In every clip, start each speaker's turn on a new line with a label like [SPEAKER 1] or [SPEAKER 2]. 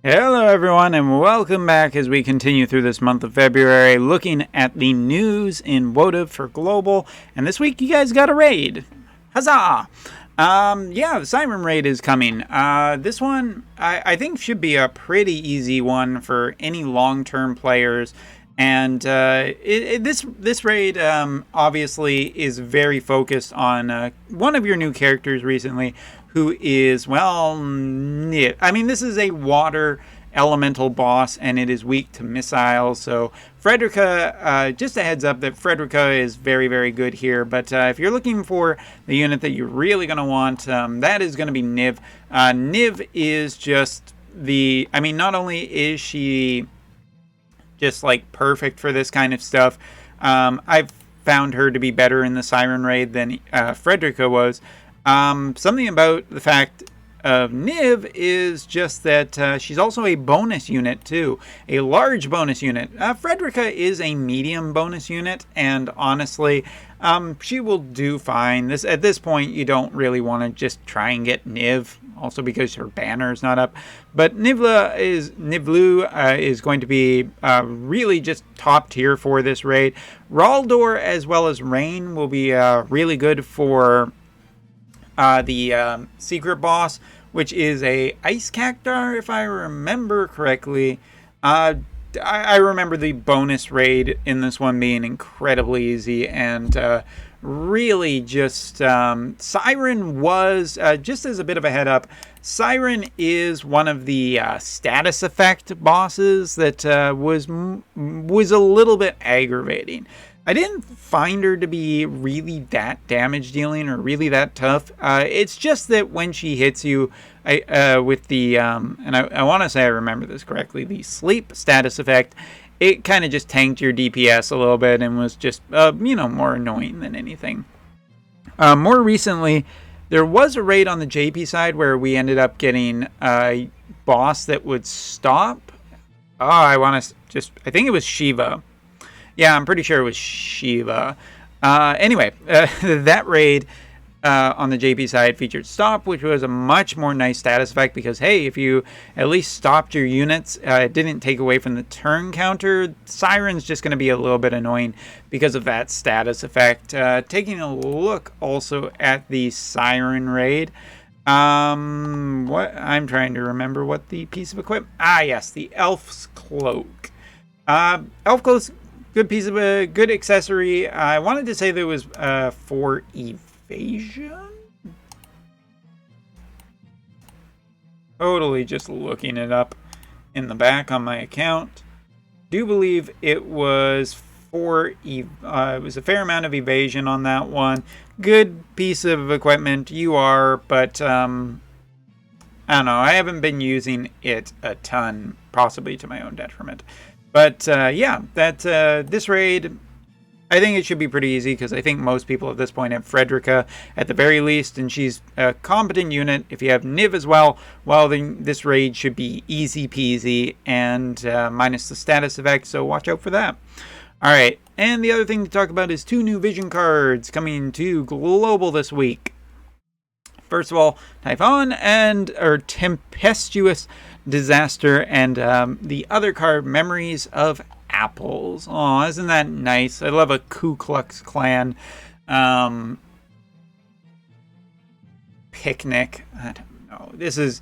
[SPEAKER 1] Hello everyone and welcome back as we continue through this month of February looking at the news in Wotv for Global, and this week you guys got a raid. Huzzah! The Siren Raid is coming. This one I think should be a pretty easy one for any long-term players, and this raid obviously is very focused on one of your new characters recently, who is, well, Niv. I mean, this is a water elemental boss, and it is weak to missiles. So Frederica, just a heads up that Frederica is very, very good here. But if you're looking for the unit that you're really going to want, that is going to be Niv. Niv is just not only is she just like perfect for this kind of stuff, I've found her to be better in the Siren Raid than Frederica was. Something about the fact of Niv is just that she's also a bonus unit too, a large bonus unit. Frederica is a medium bonus unit, and honestly, she will do fine. At this point, you don't really want to just try and get Niv, also because her banner is not up. But Niv'Lu is going to be really just top tier for this raid. Raldor as well as Rain will be really good for the secret boss, which is a ice cactar, if I remember correctly. I remember the bonus raid in this one being incredibly easy, and really just Siren was, just as a bit of a head up, Siren is one of the status effect bosses that was a little bit aggravating. I didn't find her to be really that damage dealing or really that tough. It's just that when she hits you with the, and I want to say I remember this correctly, the sleep status effect, it kind of just tanked your DPS a little bit and was just, more annoying than anything. More recently, there was a raid on the JP side where we ended up getting a boss that would stop. I think it was Shiva. Yeah, I'm pretty sure it was Shiva. Anyway, that raid on the JP side featured Stop, which was a much more nice status effect because, hey, if you at least stopped your units, it didn't take away from the turn counter. Siren's just going to be a little bit annoying because of that status effect. Taking a look also at the Siren Raid. I'm trying to remember what the piece of equipment. Yes, the Elf's Cloak. Elf Cloak's good piece of a good accessory. I wanted to say that it was for evasion. Totally just looking it up in the back on my account. Do believe it was for it was a fair amount of evasion on that one. Good piece of equipment but I don't know. I haven't been using it a ton, possibly to my own detriment. But this raid, I think it should be pretty easy because I think most people at this point have Frederica at the very least, and she's a competent unit. If you have Niv as well, then this raid should be easy peasy and minus the status effect, so watch out for that. Alright, and the other thing to talk about is 2 new vision cards coming to Global this week. First of all, Typhon or Tempestuous Disaster, and the other card, Memories of Apples. Oh, isn't that nice? I love a Ku Klux Klan picnic. I don't know. This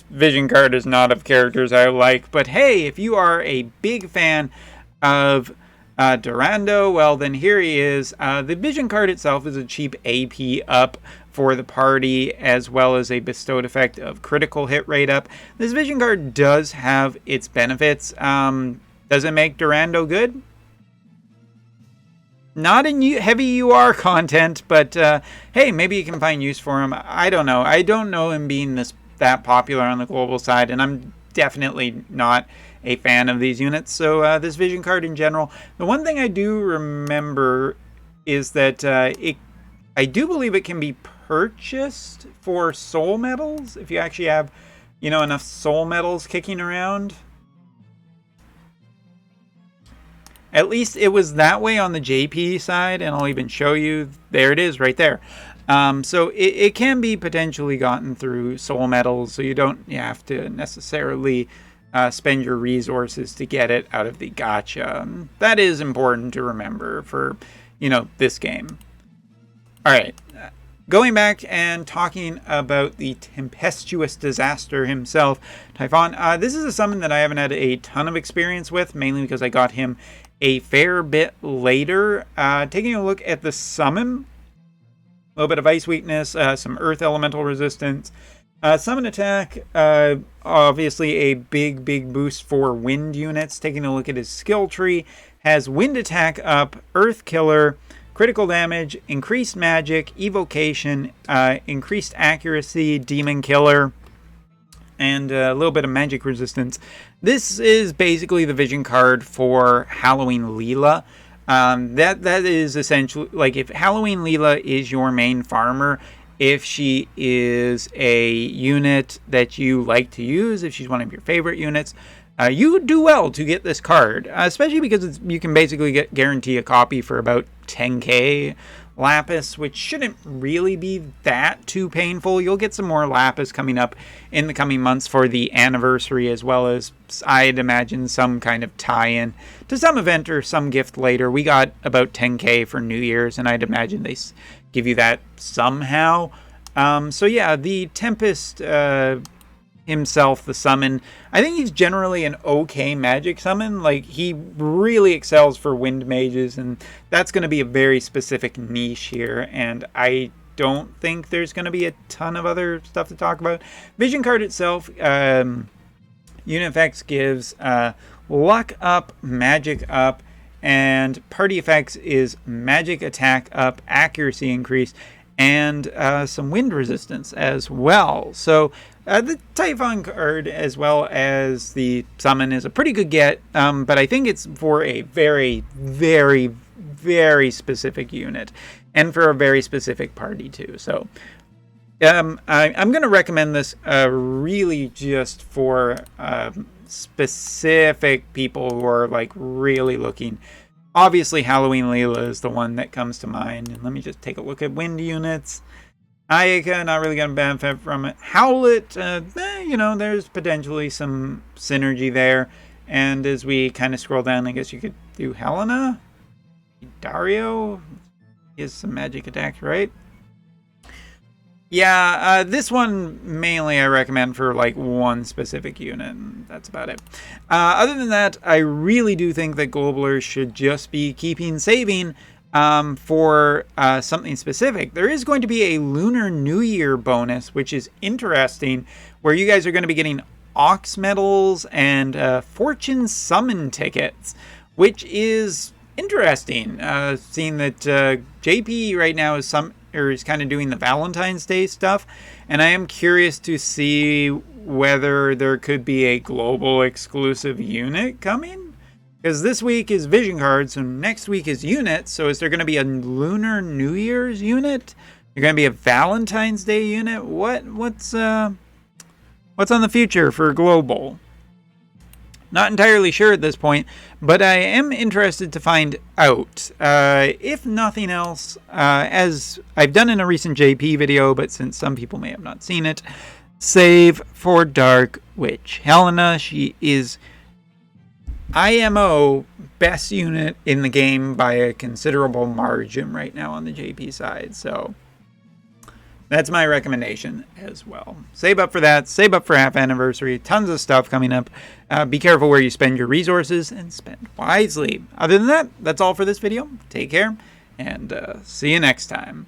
[SPEAKER 1] vision card is not of characters I like, but hey, if you are a big fan of Durando, well then here he is. The vision card itself is a cheap AP up for the party, as well as a bestowed effect of critical hit rate up. This vision card does have its benefits. Does it make Durando good? Not in heavy UR content, but hey, maybe you can find use for him. I don't know. I don't know him being that popular on the global side, and I'm definitely not a fan of these units. So this vision card in general, the one thing I do remember is that I do believe it can be purchased for soul medals if you actually have, enough soul medals kicking around. At least it was that way on the JP side, and I'll even show you. There it is right there. So it can be potentially gotten through soul medals, so you don't have to necessarily spend your resources to get it out of the gacha. That is important to remember for, this game. All right. Going back and talking about the tempestuous disaster himself, Typhon. This is a summon that I haven't had a ton of experience with, mainly because I got him a fair bit later. Taking a look at the summon, a little bit of ice weakness, some earth elemental resistance, summon attack, obviously a big boost for wind units. Taking a look at his skill tree, has wind attack up, earth killer, critical damage, increased magic, evocation, increased accuracy, demon killer, and a little bit of magic resistance. This is basically the vision card for Halloween Leela. That is essentially, like, if Halloween Leela is your main farmer, if she is a unit that you like to use, if she's one of your favorite units, you would do well to get this card, especially because you can basically guarantee a copy for about 10k lapis, which shouldn't really be that too painful. You'll get some more lapis coming up in the coming months for the anniversary, as well as, I'd imagine, some kind of tie-in to some event or some gift later. We got about 10k for New Year's, and I'd imagine they give you that somehow. So yeah, the Tempest himself, the summon, I think he's generally an okay magic summon. Like, he really excels for wind mages, and that's going to be a very specific niche here, and I don't think there's going to be a ton of other stuff to talk about. Vision card itself, unit effects gives luck up, magic up, and party effects is magic attack up, accuracy increase, and some wind resistance as well. So the Typhon card, as well as the summon, is a pretty good get, but I think it's for a very specific unit, and for a very specific party too. So I'm going to recommend this really just for specific people who are like really looking. Obviously, Halloween Leela is the one that comes to mind. And let me just take a look at wind units. Ayaka, not really going to benefit from it. Howlet, there's potentially some synergy there. And as we kind of scroll down, I guess you could do Helena. Dario is some magic attacks, right? Yeah, this one mainly I recommend for like one specific unit, and that's about it. Other than that, I really do think that Globalers should just be keeping saving for something specific. There is going to be a Lunar New Year bonus, which is interesting, where you guys are going to be getting Ox medals and Fortune Summon tickets, which is interesting. Seeing that JP right now is kind of doing the Valentine's Day stuff, and I am curious to see whether there could be a global exclusive unit coming, because this week is vision cards, so next week is units. So is there going to be a Lunar New Year's unit? There's going to be a Valentine's Day unit? What's on the future for global? Not entirely sure at this point, but I am interested to find out. If nothing else, as I've done in a recent JP video, but since some people may have not seen it, save for Dark Witch. Helena, she is IMO best unit in the game by a considerable margin right now on the JP side, so that's my recommendation as well. Save up for that. Save up for half anniversary. Tons of stuff coming up. Be careful where you spend your resources and spend wisely. Other than that, that's all for this video. Take care and see you next time.